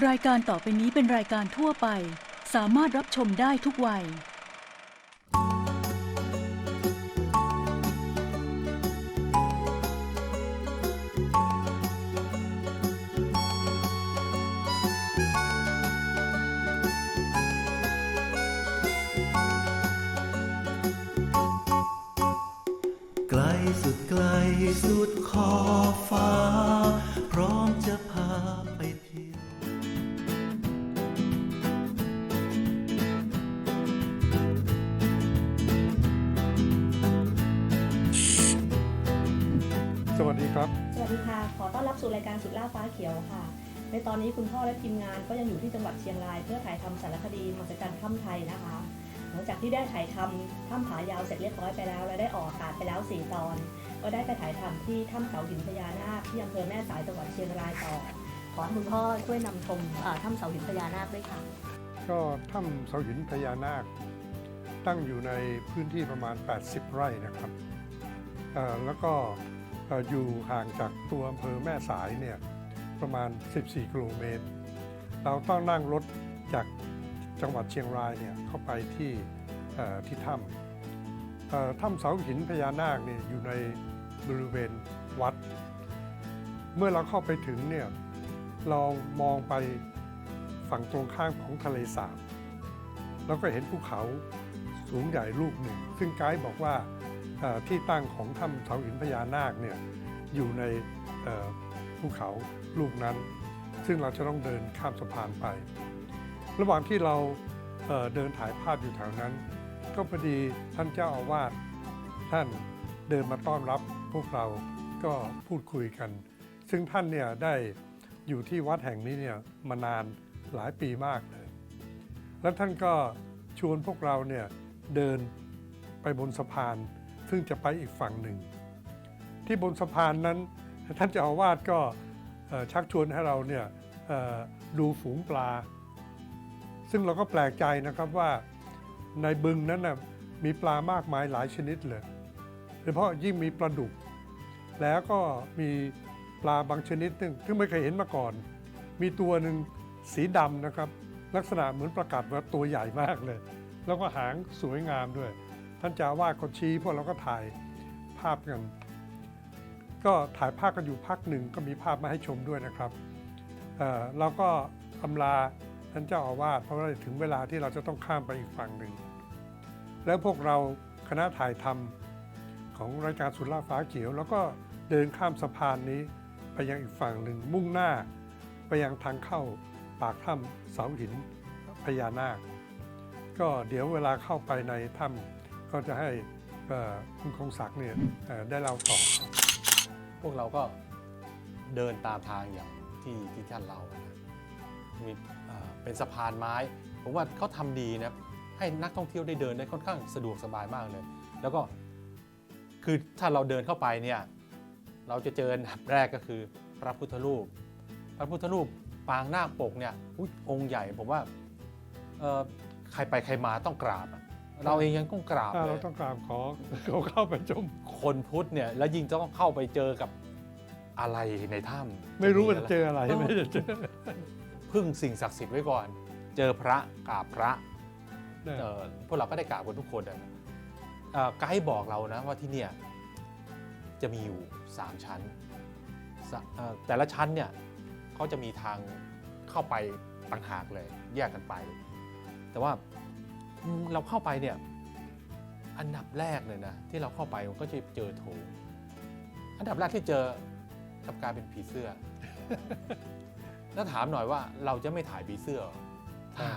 รายการต่อไปนี้เป็นรายการทั่วไปสามารถรับชมได้ทุกวัยไกลสุดไกลสุดขอบฟ้าพร้อมจะพาไปเที่ยวสวัสดีครับ สวัสดีค่ะ ขอต้อนรับสู่รายการสุดล่าฟ้าเขียวค่ะ ในตอนนี้คุณพ่อและทีมงานก็ยังอยู่ที่จังหวัดเชียงรายเพื่อถ่ายทำสารคดีมหัศจรรย์ถ้ำไทยนะคะ หลังจากที่ได้ถ่ายทำถ้ำผายาวเสร็จเรียบร้อยไปแล้วและได้ออกอากาศไปแล้ว4 ตอน ก็ได้ไปถ่ายทำที่ถ้ำเสาหินพญานาคที่อำเภอแม่สายจังหวัดเชียงรายต่อ ขอให้คุณพ่อช่วยนำชมถ้ำเสาหินพญานาคด้วยค่ะ ก็ถ้ำเสาหินพญานาคตั้งอยู่ในพื้นที่ประมาณ 80 ไร่นะครับแล้วก็อยู่ห่างจากตัวอำเภอแม่สายเนี่ยประมาณ 14 กิโลเมตร เราต้องนั่งรถจากจังหวัดเชียงรายเนี่ยเข้าไปที่ถ้ำถ้ำเสาหินพญานาคเนี่ยอยู่ในบริเวณวัด เมื่อเราเข้าไปถึงเนี่ยเรามองไปฝั่งตรงข้ามของทะเลสาบเราก็เห็นภูเขาสูงใหญ่ลูกหนึ่งซึ่งไกด์บอกว่าที่ตั้งของถ้ำเสาหินพญานาคเนี่ยอยู่ในภูเขาลูกนั้นซึ่งเราจะต้องเดินข้ามสะพานไประหว่างที่เราเดินถ่ายภาพอยู่แถวนั้นก็พอดีท่านเจ้าอาวาสท่านเดินมาต้อนรับพวกเราก็พูดคุยกันซึ่งท่านเนี่ยได้อยู่ที่วัดแห่งนี้เนี่ยมานานหลายปีมากเลยแล้วท่านก็ชวนพวกเราเนี่ยเดินไปบนสะพานซึ่งจะไปอีกฝั่งหนึ่งที่บนสะพานนั้นท่านเจ้าอาวาสก็ชักชวนให้เราเนี่ยดูฝูงปลาซึ่งเราก็แปลกใจนะครับว่าในบึงนั้นนะมีปลามากมายหลายชนิดเลยโดยเฉพาะยิ่งมีปลาดุกแล้วก็มีปลาบางชนิดซึ่งไม่เคยเห็นมาก่อนมีตัวหนึ่งสีดำนะครับลักษณะเหมือนประกาศว่าตัวใหญ่มากเลยแล้วก็หางสวยงามด้วยท่านเจ้าอาวาสก็ชี้พวกเราก็ถ่ายภาพกันก็ถ่ายภาพกันอยู่พักหนึ่งก็มีภาพมาให้ชมด้วยนะครับเราก็อำลาท่านเจ้าอาวาสเพราะว่าถึงเวลาที่เราจะต้องข้ามไปอีกฝั่งหนึ่งแล้วพวกเราคณะถ่ายทำของรายการสุดล่าฟ้าเขียวแล้วก็เดินข้ามสะพานนี้ไปยังอีกฝั่งหนึ่งมุ่งหน้าไปยังทางเข้าปากถ้ำเสาหินพญานาคก็เดี๋ยวเวลาเข้าไปในถ้ำก็จะให้คุณคงศักดิ์เนี่ยได้เล่าต่อพวกเราก็เดินตามทางอย่างที่ท่านเล่านะมีเป็นสะพานไม้ผมว่าเขาทำดีนะให้นักท่องเที่ยวได้เดินได้ค่อนข้างสะดวกสบายมากเลยแล้วก็คือถ้าเราเดินเข้าไปเนี่ยเราจะเจออันดับแรกก็คือพระพุทธรูปปางนาคปกเนี่ยองค์ใหญ่ผมว่าใครไปใครมาต้องกราบเราเองยังต้องกราบเลยเราต้องกราบขอเขาเข้าไปชมคนพุทธเนี่ยแล้วยิ่งต้องเข้าไปเจอกับอะไรในถ้ำไม่รู้ว่าจะเจออะไรไม่จะเจอพึ่งสิ่งศักดิ์สิทธิ์ไว้ก่อนเจอพระกราบพระพวกเราก็ได้กราบกันทุกคนไกด์บอกเรานะว่าที่เนี่ยจะมีอยู่3 ชั้นแต่ละชั้นเนี่ยเขาจะมีทางเข้าไปต่างหากเลยแยกกันไปแต่ว่าเราเข้าไปเนี่ยอันดับแรกเลยนะที่เราเข้าไปมันก็จะเจอโถงอันดับแรกที่เจอกลับกลายเป็นผีเสื้อ แล้วถามหน่อยว่าเราจะไม่ถ่ายผีเสื้อ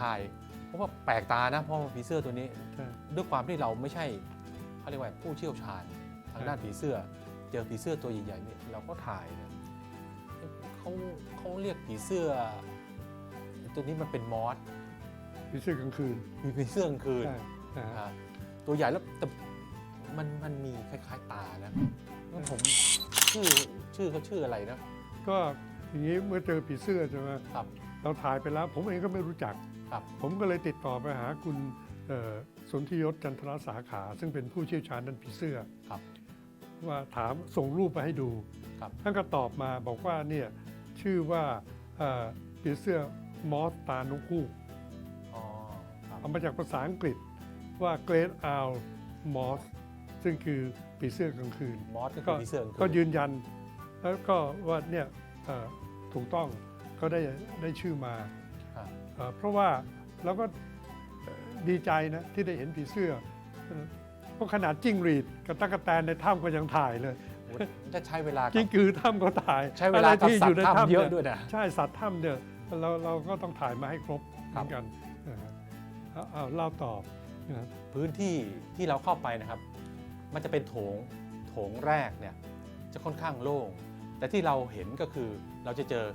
ถ่ายเพราะว่าแปลกตานะเพราะผีเสื้อตัวนี้ด้วยความที่เราไม่ใช่เขาเรียกว่าผู้เชี่ยวชาญทางด้านผีเสื้อเจอผีเสื้อตัวใหญ่ๆนี่เราก็ถ่ายนะเขาเรียกผีเสื้อตัวนี้มันเป็นมอสผีเสื้อกลางคืนผีเสื้อกลางคืนตัวใหญ่แล้วแต่มันมีคล้ายๆตานะผมชื่อเขาชื่ออะไรนะก็อย่างนี้เมื่อเจอผีเสื้อใช่ไหมครับเราถ่ายไปแล้วผมเองก็ไม่รู้จักครับผมก็เลยติดต่อไปหาคุณสนธิยศจันทรสาขาซึ่งเป็นผู้เชี่ยวชาญด้านผีเสื้อครับว่าถามส่งรูปไปให้ดูท่านก็ตอบมาบอกว่าเนี่ยชื่อว่าผีเสื้อ มอสตานกฮูก อ๋อครับ เอามาจากภาษาอังกฤษว่า Great Owl Moth ซึ่งคือผีเสื้อกลางคืน มอสก็คือผีเสื้อกลางคืน ก็ยืนยันแล้วก็ว่าเนี่ยถูกต้องก็ได้ชื่อมา ครับ เพราะว่าเราก็ดีใจนะที่ได้เห็นผีเสื้อเพราะขนาดจิ้งหรีดกับตั๊กแตนในถ้ำก็ยังถ่ายเลย โอ้ยจะใช้เวลากับ กิ้งกือถ้ำก็ถ่าย ใช้เวลา อะไร กับ ที่ สั อ ต ยู่ ว์ ใน ถ้ำ ถ้ำ เย เนี่ อะด้วยนะ ใช่สัตว์ถ้ำเนี่ยเราก็ต้องถ่ายมาให้ครบเห ครับ มือนกันเอาเล่าต่อนะครับ พื้นที่ที่เราเข้าไปนะครับ มันจะเป็นโถงแรกเนี่ยจะค่อนข้างโล่ง แต่ที่เราเห็นก็คือเราจะเจอ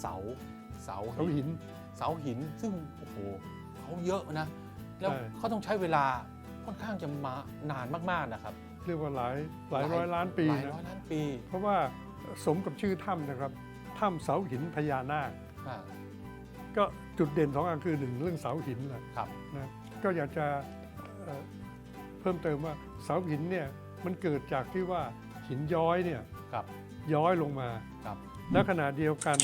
เสา เขาหิน เสาหินซึ่งโอ้โหเขาเยอะนะ แล้ว ใช่ เขาต้องใช้เวลาค่อนข้างจะมานานมากๆนะครับ เรียกว่าหลายร้อยล้านปี หลาย นะ ร้อยล้านปี เพราะว่าสมกับชื่อถ้ำนะครับถ้ำเสาหินพญานาค อ่า ก็จุดเด่นสองอันคือหนึ่งเรื่องเสาหินแหละ ครับ นะก็อยากจะเพิ่มเติมว่าเสาหินเนี่ยมันเกิดจากที่ว่าหินย้อยเนี่ย ครับ ย้อยลงมา ครับ และขณะเดียวกัน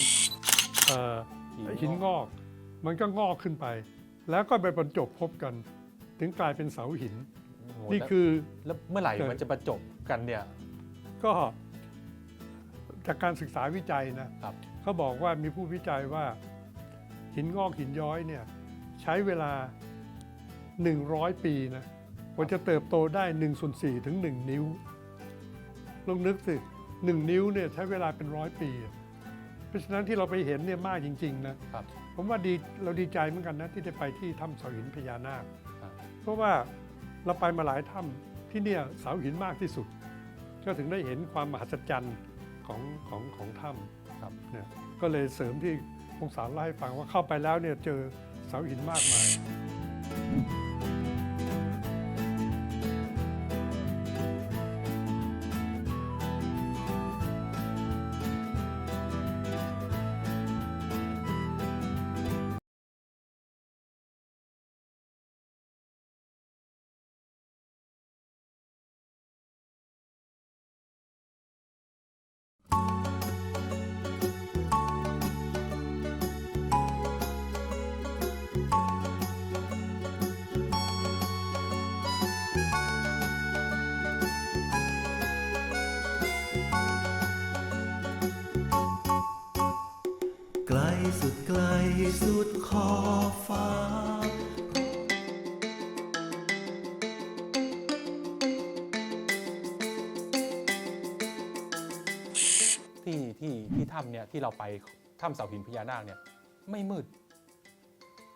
หินงอกมันก็งอกขึ้นไป แล้วก็ไปบรรจบพบกัน ถึงกลายเป็นเสาหิน โอ้โห นี่คือ แล้วเมื่อไหร่ เกิด มันจะประจบกันเนี่ย ก็จากการศึกษาวิจัยนะครับ เขาบอกว่ามีผู้วิจัยว่าหินงอกหินย้อยเนี่ยใช้เวลา 100 ปีนะกว่าจะเติบโตได้1/4ถึง1 นิ้วลองนึกสิ1 นิ้วเนี่ยใช้เวลาเป็น100 ปี เพราะฉะนั้นที่เราไปเห็นเนี่ยมากจริงๆนะครับ ผมว่าเราดีใจเหมือนกันนะที่ได้ไปที่ถ้ำเสาหินพญานาค ครับ เพราะว่าเราไปมาหลายถ้ำที่เนี่ยเสาหินมากที่สุด ก็ถึงได้เห็นความมหัศจรรย์ของถ้ำ ครับ เนี่ยก็เลยเสริมที่พงศารเล่าให้ฟังว่าเข้าไปแล้วเนี่ยเจอเสาหินมากมาย ไกลสุดไกลสุดขอบฟ้า ที่ถ้ำเนี่ยที่เราไปถ้ำเสาหินพญานาคเนี่ยไม่มืด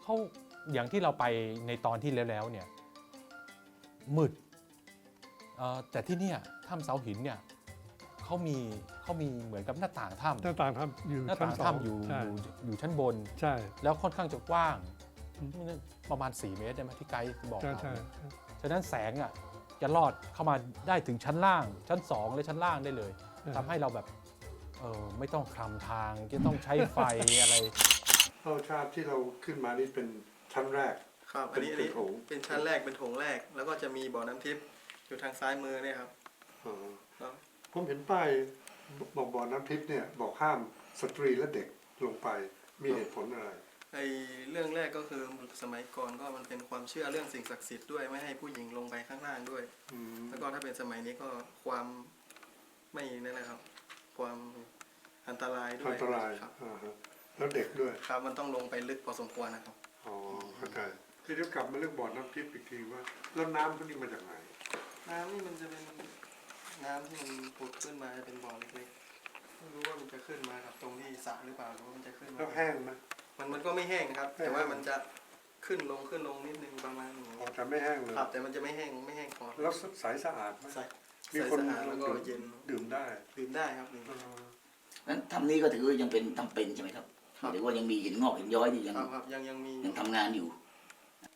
เขาอย่างที่เราไปในตอนที่แล้วเนี่ยมืดแต่ที่เนี่ยถ้ำเสาหินเนี่ยเขามีเหมือนกับหน้าต่างถ้ำ หน้าต่างถ้ำอยู่ หน้า ชั้ ต่าน ง สอง ถ้ำอยู่ ใช่ อยู่ชั้นบน ใช่ แล้วค่อนข้างจะกว้างประมาณ4 เมตรได้ไหมที่ไกด์บอก ใช่ เรา ใช่ ฉะนั้นแสงอ่ะจะลอดเข้ามาได้ถึงชั้นล่าง ชั้น 2 และชั้นล่างได้เลยทำให้เราแบบไม่ต้องคลำทางจะต้องใช้ไฟ อะไร ชาติที่เราขึ้นมานี่เป็นชั้นแรก ครับ อันนี้เป็นชั้นแรกเป็นโถงแรก แล้วก็จะมีบ่อน้ำทิพย์อยู่ทางซ้ายมือเนี่ยครับแล้ว ผมเห็นป้ายบอกบ่อน้ำทิพย์เนี่ยบอกห้ามสตรีและเด็กลงไปมีเหตุผลอะไร ไอเรื่องแรกก็คือสมัยก่อนก็มันเป็นความเชื่อเรื่องสิ่งศักดิ์สิทธิ์ด้วยไม่ให้ผู้หญิงลงไปข้างล่างด้วย แล้วก็ถ้าเป็นสมัยนี้ก็ความไม่นั่นแหละครับ ความอันตรายด้วย อันตราย ครับ แล้วเด็กด้วย ครับมันต้องลงไปลึกพอสมควรนะครับ อ๋อเข้าใจที่เดี๋ยวกลับมาเรื่องบ่อน้ำทิพย์อีกทีว่าแล้วน้ำพวกนี้มาจากไหน น้ำนี่มันจะเป็นน้ำที่มันผุดขึ้นมาเป็นบ่อเล็กๆไม่รู้ว่ามันจะขึ้นมากับตรงที่สระหรือเปล่าหรือว่ามันจะขึ้นมา แล้วแห้งไหม มันก็ไม่แห้งนะครับ ไม่แห้ง แต่ว่ามันจะขึ้นลงนิดนึงประมาณนี้ อ๋อแต่ไม่แห้งเลย ครับแต่มันจะไม่แห้งคอ แล้วใสสะอาดไหม ใส่ มีคน สะอาดแล้วก็เย็น ดื่มได้ ดื่มได้ครับดื่มได้ นั้นทำนี้ก็ถือว่ายังเป็นทำเป็นใช่ไหมครับ ครับ หรือว่ายังมีหินงอกหินย้อยที่ยัง ครับยังมี ยังทำงานอยู่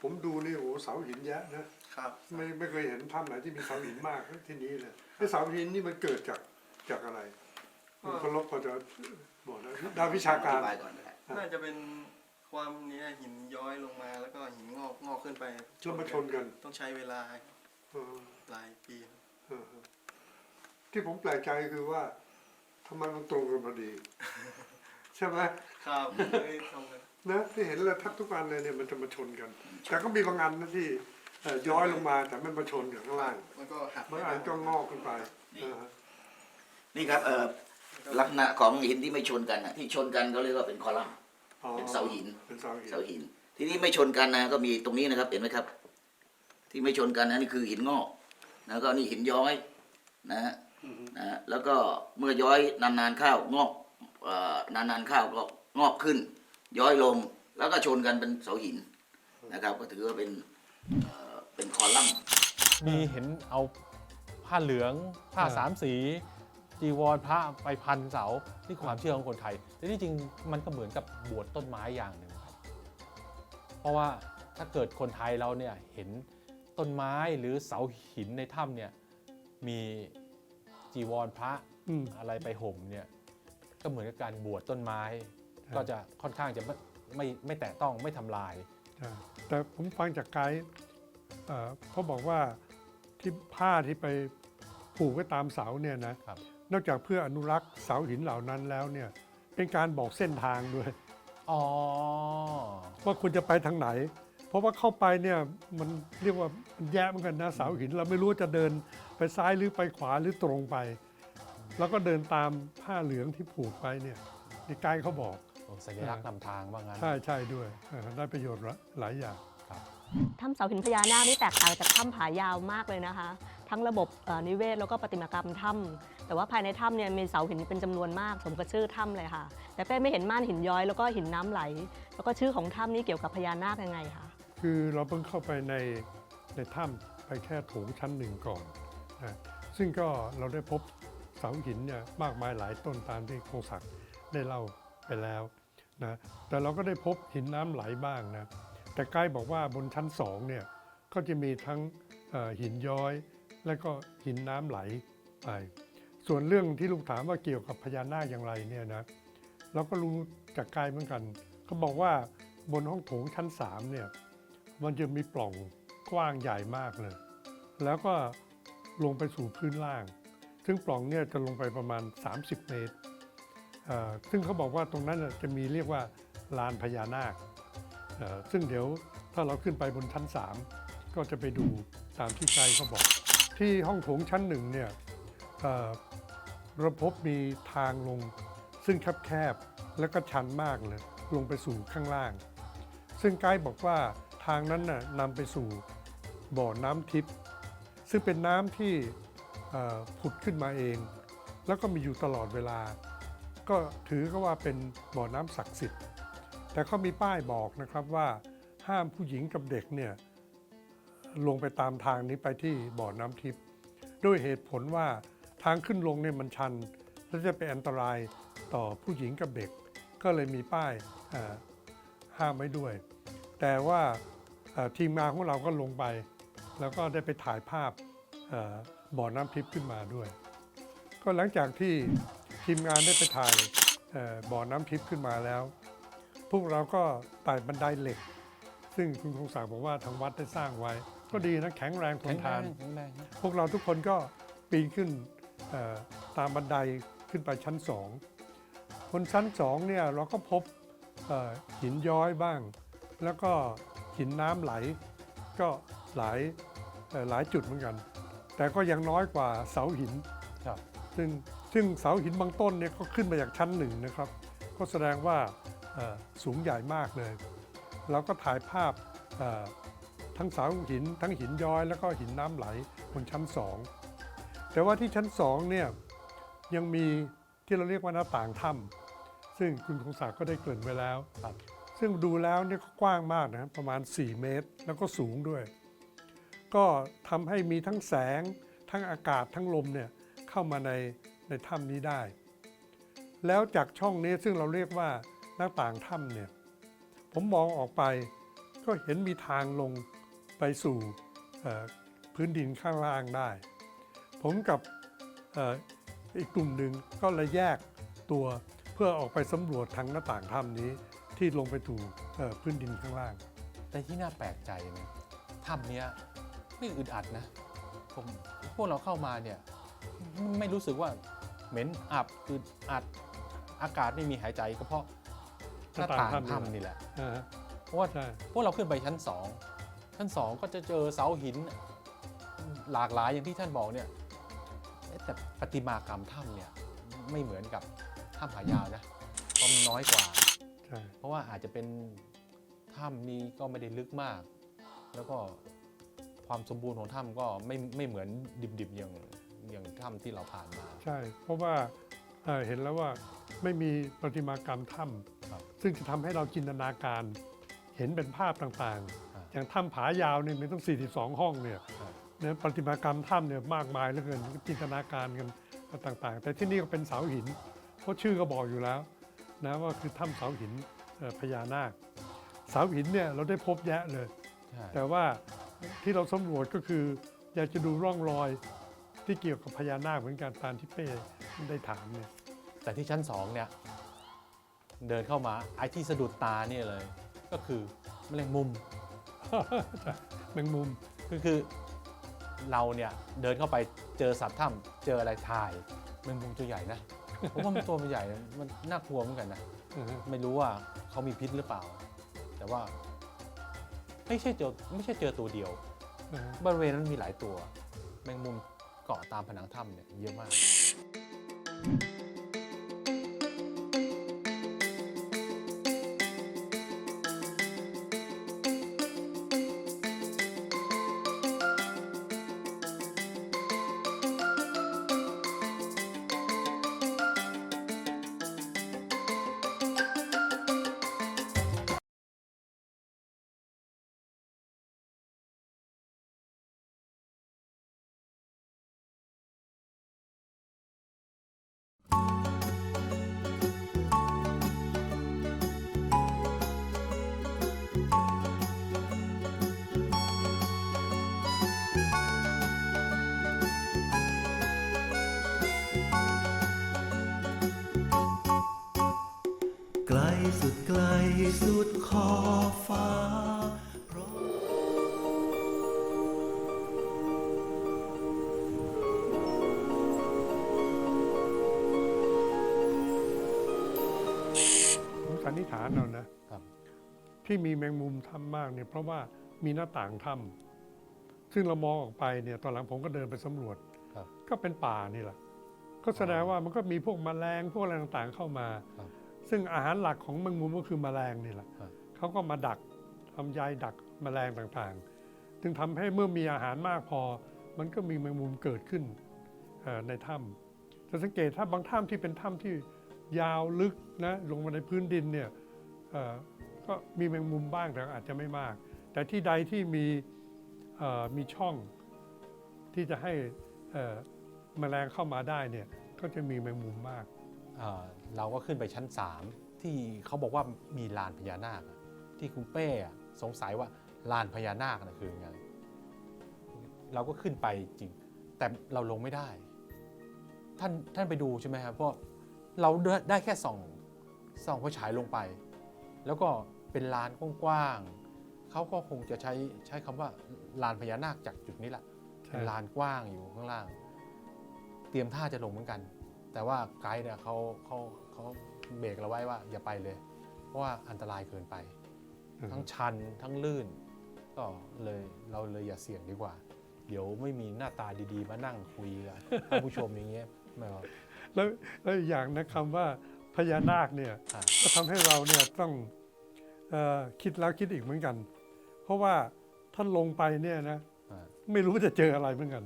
ผมดูนี่โอ้เสาหินเยอะนะครับ ไม่เคยเห็นถ้ำไหนที่มีเสาหินมากที่นี้เลยไอ้เสาหินนี่มันเกิดจากอะไรมันก็ลบพอจะบอกได้ด้านวิชาการ อธิบายก่อนก็ได้ น่าจะเป็นความนี้หินย้อยลงมาแล้วก็หินงอกขึ้นไป แล้วมาชนกัน ต้องใช้เวลา เออ หลายปี ที่ผมแปลกใจคือว่าทำไมมันตรงกันพอดี ใช่ไหม ครับไม่ทำเลย นะที่เห็นเลยทับทุกอันเลยเนี่ยมันจะมาชนกัน แต่ก็มีบางอันนะที่ย้อยลงมาแต่ไม่มาชนกับข้างล่าง มันก็หัก บางอันก็งอกขึ้นไป นี่ครับลักษณะของหินที่ไม่ชนกันนะที่ชนกันก็เรียกว่าเป็นคอลัมน์ อ๋อ เป็นเสาหิน เป็นเสาหิน เสาหิน ทีนี้ไม่ชนกันนะก็มีตรงนี้นะครับเห็นไหมครับ ที่ไม่ชนกันนะนี่คือหินงอกแล้วก็นี่หินย้อยนะฮะนะแล้วก็เมื่อย้อยนานๆเข้างอกนานๆเข้าก็งอกขึ้น ย้อยลงแล้วก็ชนกันเป็นเสาหินนะครับ ก็ถือว่าเป็นคอลัมน์ มีเห็นเอาผ้าเหลืองผ้า อ่า สามสีจีวรพระไปพันเสานี่ความเชื่อของคนไทยแต่ที่จริงมันก็เหมือนกับบวชต้นไม้อย่างหนึ่งครับเพราะว่าถ้าเกิดคนไทยเราเนี่ยเห็นต้นไม้หรือเสาหินในถ้ำเนี่ยมีจีวรพระ อืม อะไรไปห่มเนี่ยก็เหมือนกับการบวชต้นไม้ ก็จะค่อนข้างจะไม่แตะต้องไม่ทำลาย ใช่แต่ผมฟังจากไกด์เขาบอกว่าที่ผ้าที่ไปผูกไว้ตามเสาเนี่ยนะครับ นอกจากเพื่ออนุรักษ์เสาหินเหล่านั้นแล้วเนี่ยเป็นการบอกเส้นทางด้วย อ๋อ ว่าคุณจะไปทางไหน เพราะว่าเข้าไปเนี่ยมันเรียกว่ามันแย่เหมือนกันนะเสาหินเราไม่รู้ว่าจะเดินไปซ้ายหรือไปขวาหรือตรงไป แล้วก็เดินตามผ้าเหลืองที่ผูกไปเนี่ยที่ไกด์เขาบอก สัญลักษณ์นำทางว่างั้น ใช่ด้วยได้ประโยชน์หลายอย่าง ถ้ำเสาหินพญานาคนี่แตกต่างจากถ้ำผายาวมากเลยนะคะ ทั้งระบบนิเวศแล้วก็ประติมากรรมถ้ำแต่ว่าภายในถ้ำเนี่ยมีเสาหินเป็นจำนวนมากสมกับชื่อถ้ำเลยค่ะ แต่เป้ไม่เห็นม่านหินย้อยแล้วก็หินน้ำไหล แล้วก็ชื่อของถ้ำนี่เกี่ยวกับพญานาคยังไงคะ คือเราเพิ่งเข้าไปในถ้ำไปแค่โถงชั้นหนึ่งก่อนนะซึ่งก็เราได้พบเสาหินเนี่ยมากมายหลายต้นตามที่คงศักดิ์ได้เล่าไปแล้วนะแต่เราก็ได้พบหินน้ำไหลบ้างนะแต่ไกด์บอกว่าบนชั้นสองเนี่ยก็จะมีทั้งหินย้อยและก็หินน้ำไหลไปส่วนเรื่องที่ลูกถามว่าเกี่ยวกับพญานาคอย่างไรเนี่ยนะเราก็รู้จากไกด์เหมือนกันเขาบอกว่าบนห้องโถงชั้น3เนี่ยมันจะมีปล่องกว้างใหญ่มากเลยแล้วก็ลงไปสู่พื้นล่างซึ่งปล่องเนี่ยจะลงไปประมาณ30 เมตรซึ่งเขาบอกว่าตรงนั้นจะมีเรียกว่าลานพญานาคซึ่งเดี๋ยวถ้าเราขึ้นไปบนชั้น3ก็จะไปดูตามที่ไกด์เขาบอกที่ห้องโถงชั้น1เนี่ยเราพบมีทางลงซึ่งแคบๆและก็ชันมากเลยลงไปสู่ข้างล่างซึ่งไกด์บอกว่าทางนั้นน่ะนำไปสู่บ่อน้ำทิพย์ซึ่งเป็นน้ำที่ผุดขึ้นมาเองแล้วก็มีอยู่ตลอดเวลาก็ถือก็ว่าเป็นบ่อน้ำศักดิ์สิทธิ์แต่เขามีป้ายบอกนะครับว่าห้ามผู้หญิงกับเด็กเนี่ยลงไปตามทางนี้ไปที่บ่อน้ำทิพย์ด้วยเหตุผลว่าทางขึ้นลงเนี่ยมันชันและจะเป็นอันตรายต่อผู้หญิงกับเด็กก็เลยมีป้ายห้ามไว้ด้วยแต่ว่าทีมงานของเราก็ลงไปแล้วก็ได้ไปถ่ายภาพบ่อน้ำทิพย์ขึ้นมาด้วยก็หลังจากที่ทีมงานได้ไปถ่ายบ่อน้ำทิพย์ขึ้นมาแล้วพวกเราก็ไต่บันไดเหล็กซึ่งคุณคงศักดิ์บอกว่าทางวัดได้สร้างไว้ก็ดีนะแข็งแรงทนทาน แข็งแรงนะ พวกเราทุกคนก็ปีนขึ้นตามบันไดขึ้นไปชั้น2บนชั้น2เนี่ยเราก็พบหินย้อยบ้างแล้วก็หินน้ำไหลก็หลายจุดเหมือนกันแต่ก็ยังน้อยกว่าเสาหิน ครับ ซึ่งเสาหินบางต้นเนี่ยก็ขึ้นมาจากชั้น1นะครับก็แสดงว่าสูงใหญ่มากเลยเราก็ถ่ายภาพทั้งเสาหินทั้งหินย้อยแล้วก็หินน้ำไหลบนชั้น2แต่ว่าที่ชั้น2เนี่ยยังมีที่เราเรียกว่าหน้าต่างถ้ำซึ่งคุณคงศักดิ์ก็ได้เกริ่นไว้แล้วซึ่งดูแล้วเนี่ยก็กว้างมากนะประมาณ4 เมตรแล้วก็สูงด้วยก็ทำให้มีทั้งแสงทั้งอากาศทั้งลมเนี่ยเข้ามาในถ้ำนี้ได้แล้วจากช่องนี้ซึ่งเราเรียกว่าหน้าต่างถ้ำเนี่ยผมมองออกไปก็เห็นมีทางลงไปสู่พื้นดินข้างล่างได้ผมกับอีกกลุ่มหนึ่งก็เลยแยกตัวเพื่อออกไปสำรวจทางหน้าต่างถ้ำนี้ที่ลงไปถูพื้นดินข้างล่าง แต่ที่น่าแปลกใจนะถ้ำเนี้ยไม่อึดอัดนะพวกเราเข้ามาเนี่ยไม่รู้สึกว่าเหม็นอับอึดอัด อากาศไม่มีหายใจก็เพราะหน้าต่างถ้ำนี่แหละ อ่าฮะ เพราะว่า ใช่ พวกเราขึ้นไปชั้น 2 ชั้น 2 ก็จะเจอเสาหินหลากหลายอย่างที่ท่านบอกเนี่ยแต่ประติมากรรมถ้ำเนี่ยไม่เหมือนกับถ้ำผายาวนะเพราะมันน้อยกว่า ใช่ เพราะว่าอาจจะเป็นถ้ำนี้ก็ไม่ได้ลึกมาก แล้วก็ความสมบูรณ์ของถ้ำก็ไม่เหมือนดิบๆอย่างถ้ำที่เราผ่านมา ใช่ เพราะว่าเห็นแล้วว่าไม่มีประติมากรรมถ้ ครับ ำซึ่งจะทำให้เราจินตนาการเห็นเป็นภาพต่าง อ่า ๆ อย่างถ้ำผายาวเนี่ยมันต้อง 42 ห้องเนี่ย ครับ เนี่ยประติมากรรมถ้ำเนี่ยมากมายเหลือเกินจินตนาการกันต่างๆ แต่ที่นี่ก็เป็นเสาหิน เพราะชื่อก็บอกอยู่แล้วนะว่าคือถ้ำเสาหินพญานาค เสาหินเนี่ยเราได้พบแยะเลย ใช่ แต่ว่าที่เราสำรวจก็คืออยากจะดูร่องรอยที่เกี่ยวกับพญานาคเหมือนกันตามที่เป้ได้ถามเนี่ย แต่ที่ชั้น 2 เนี่ยเดินเข้ามาไอ้ที่สะดุดตาเนี่ยเลย ก็คือแมลงมุม แมงมุม คือเราเนี่ยเดินเข้าไปเจอสัตว์ถ้ำเจออะไรถ่ายแมงมุมตัวใหญ่นะ เพราะว่ามันตัวมันใหญ่มันน่ากลัวเหมือนกันนะ ไม่รู้ว่าเขามีพิษหรือเปล่า แต่ว่าไม่ใช่เจอตัวเดียว บริเวณนั้นมีหลายตัวแมงมุมเกาะตามผนังถ้ำเนี่ยเยอะมาก ไกลสุดไกลสุดขอบฟ้าเพราะ ผมสันนิษฐานเอานะครับ ที่มีแมงมุมถ้ำมากเนี่ยเพราะว่ามีหน้าต่างถ้ำซึ่งเรามองออกไปเนี่ยตอนหลังผมก็เดินไปสำรวจ ครับ ก็เป็นป่านี่แหละก็แสดงว่ามันก็มีพวกแมลงพวกอะไรต่างๆเข้ามา ครับ ซึ่งอาหารหลักของแมงมุมก็คือแมลงนี่แหละ ครับ เขาก็มาดักทำใยดักแมลงต่างๆจึงทำให้เมื่อมีอาหารมากพอ มันก็มีแมงมุมเกิดขึ้นในถ้ำจะสังเกตถ้าบางถ้ำที่เป็นถ้ำที่ยาวลึกนะลงมาในพื้นดินเนี่ยก็มีแมงมุมบ้างแต่อาจจะไม่มาก แต่ที่ใดที่มีช่องที่จะให้แมลงเข้ามาได้เนี่ยก็จะมีแมงมุมมาก เราก็ขึ้นไปชั้น 3 ที่เขาบอกว่ามีลานพญานาคอะที่คุณเป้อะสงสัยว่าลานพญานาคนะคือไงเราก็ขึ้นไปจริง แต่เราลงไม่ได้ ท่านไปดูใช่ไหมครับเพราะเราได้แค่ส่องไฟฉายลงไป แล้วก็เป็นลานกว้างๆเขาก็คงจะใช้คำว่าลานพญานาคจากจุดนี้แหละ ใช่ เป็นลานกว้างอยู่ข้างล่าง เตรียมท่าจะลงเหมือนกัน แต่ว่าไกด์เนี่ยเขาเบรกเราไว้ว่าอย่าไปเลย เพราะว่าอันตรายเกินไป ทั้งชันทั้งลื่น ก็เราเลยอย่าเสี่ยงดีกว่า เดี๋ยวไม่มีหน้าตาดีๆ มานั่งคุยกับท่านผู้ชมอย่างเงี้ยไม่เอา แล้วอีกอย่างนะคำว่าพญานาคเนี่ย อ่ะ ก็ทำให้เราเนี่ยต้องคิดแล้วคิดอีกเหมือนกัน เพราะว่าท่านลงไปเนี่ยนะ อ่ะ ไม่รู้จะเจออะไรเหมือนกัน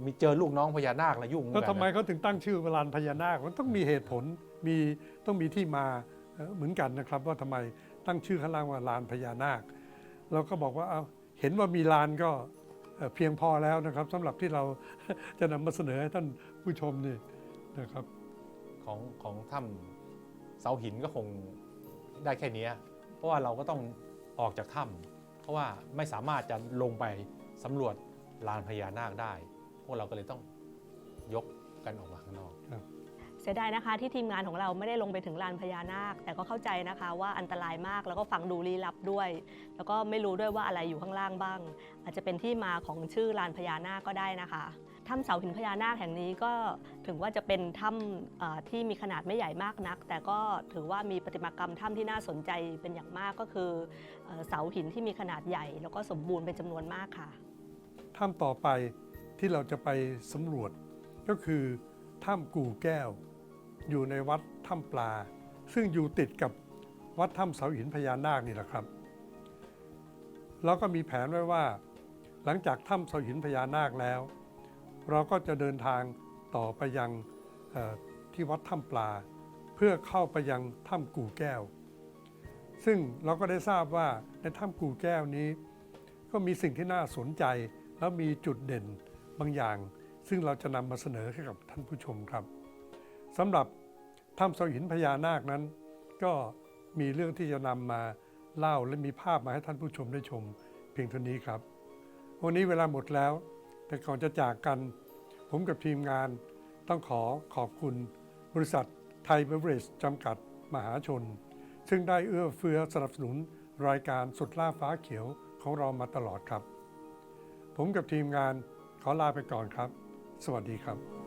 มีเจอลูกน้องพญานาคแล้วยุ่งเหมือน แล้ว กัน ทำไม นะ เขาถึงตั้งชื่อว่าลานพญานาคมันต้องมีเหตุผลต้องมีที่มาเหมือนกันนะครับ ว่าทำไมตั้งชื่อข้างล่างว่าลานพญานาคเราก็บอกว่าเอาเห็นว่ามีลานก็เพียงพอแล้วนะครับสำหรับที่เรา จะนำมาเสนอให้ท่านผู้ชมนี่นะครับ ของถ้ำเสาหินก็คงได้แค่เนี้ยเพราะว่าเราก็ต้องออกจากถ้ำเพราะว่าไม่สามารถจะลงไปสำรวจลานพญานาคได้ พวกเราก็เลยต้องยกกันออกมาข้างนอก เสียดายนะคะที่ทีมงานของเราไม่ได้ลงไปถึงลานพญานาค แต่ก็เข้าใจนะคะว่าอันตรายมากแล้วก็ฟังดูลี้ลับด้วย แล้วก็ไม่รู้ด้วยว่าอะไรอยู่ข้างล่างบ้าง อาจจะเป็นที่มาของชื่อลานพญานาคก็ได้นะคะ ถ้ำเสาหินพญานาคแห่งนี้ก็ถึงว่าจะเป็นถ้ำที่มีขนาดไม่ใหญ่มากนัก แต่ก็ถือว่ามีประติมากรรมถ้ำที่น่าสนใจเป็นอย่างมากก็คือเสาหินที่มีขนาดใหญ่แล้วก็สมบูรณ์เป็นจำนวนมากค่ะ ถ้ำต่อไปที่เราจะไปสำรวจก็คือถ้ำกู่แก้ว อยู่ในวัดถ้ำปลา ซึ่งอยู่ติดกับวัดถ้ำเสาหินพญานาคนี่แหละครับเราก็มีแผนไว้ว่าหลังจากถ้ำเสาหินพญานาคแล้ว เราก็จะเดินทางต่อไปยังที่วัดถ้ำปลา เพื่อเข้าไปยังถ้ำกู่แก้ว ซึ่งเราก็ได้ทราบว่าในถ้ำกู่แก้วนี้ก็มีสิ่งที่น่าสนใจแล้วมีจุดเด่นบางอย่าง ซึ่งเราจะนำมาเสนอให้กับท่านผู้ชมครับสำหรับถ้ำเสาหินพญานาคนั้น ก็มีเรื่องที่จะนำมาเล่าและมีภาพมาให้ท่านผู้ชมได้ชมเพียงเท่านี้ครับวันนี้เวลาหมดแล้วแต่ก่อนจะจากกันผมกับทีมงานต้องขอบคุณบริษัทไทยเบเวอเรจจำกัดมหาชนซึ่งได้เอื้อเฟื้อสนับสนุนรายการสุดล่าฟ้าเขียวของเรามาตลอดครับผมกับทีมงานขอลาไปก่อนครับสวัสดีครับ